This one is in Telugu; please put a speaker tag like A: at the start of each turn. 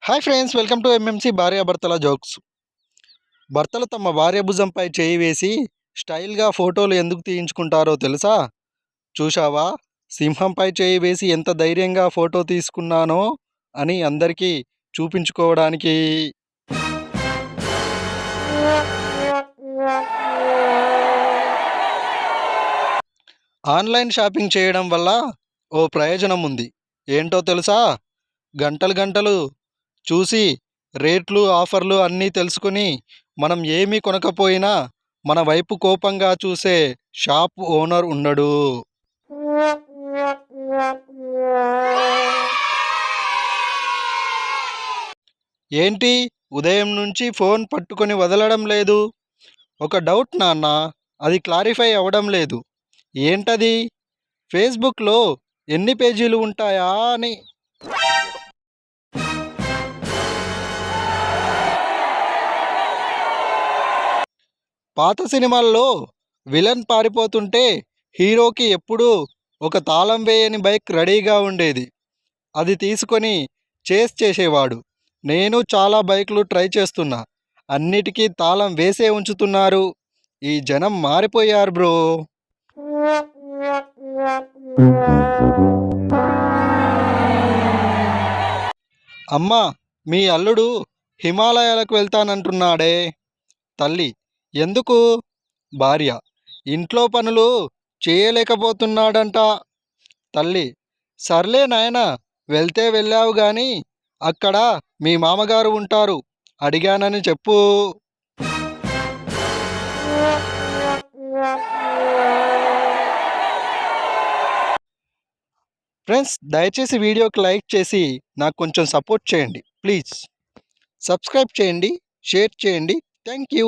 A: Hi friends, welcome to MMC భార్యాభర్తల జోక్స్. భర్తలు తమ భార్య భుజంపై చేయి వేసి స్టైల్గా ఫోటోలు ఎందుకు తీయించుకుంటారో తెలుసా? చూశావా, సింహంపై చేయి వేసి ఎంత ధైర్యంగా ఫోటో తీసుకున్నానో అని అందరికీ చూపించుకోవడానికి. ఆన్లైన్ షాపింగ్ చేయడం వల్ల ఓ ప్రయోజనం ఉంది. ఏంటో తెలుసా? గంటలు గంటలు చూసి రేట్లు, ఆఫర్లు అన్నీ తెలుసుకుని మనం ఏమీ కొనకపోయినా మన వైపు కోపంగా చూసే షాప్ ఓనర్ ఉండడు. ఏంటి, ఉదయం నుంచి ఫోన్ పట్టుకొని వదలడం లేదు? ఒక డౌట్ నాన్న, అది క్లారిఫై అవ్వడం లేదు. ఏంటది? ఫేస్బుక్లో ఎన్ని పేజీలు ఉంటాయా అని. పాత సినిమాల్లో విలన్ పారిపోతుంటే హీరోకి ఎప్పుడూ ఒక తాళం వేయని బైక్ రెడీగా ఉండేది. అది తీసుకొని చేస్ చేసేవాడు. నేను చాలా బైకులు ట్రై చేస్తున్నా, అన్నిటికీ తాళం వేసే ఉంచుతున్నారు. ఈ జనం మారిపోయారు బ్రో. అమ్మా, మీ అల్లుడు హిమాలయాలకు వెళ్తానంటున్నాడే. తల్లి: ఎందుకు? భార్య: ఇంట్లో పనులు చేయలేకపోతున్నాడంట. తల్లి: సర్లే నాయనా, వెళ్తే వెళ్ళావు గాని అక్కడ మీ మామగారు ఉంటారు, అడిగానని చెప్పు. ఫ్రెండ్స్, దయచేసి వీడియోకి లైక్ చేసి నాకు కొంచెం సపోర్ట్ చేయండి ప్లీజ్. సబ్స్క్రైబ్ చేయండి, షేర్ చేయండి. Thank you.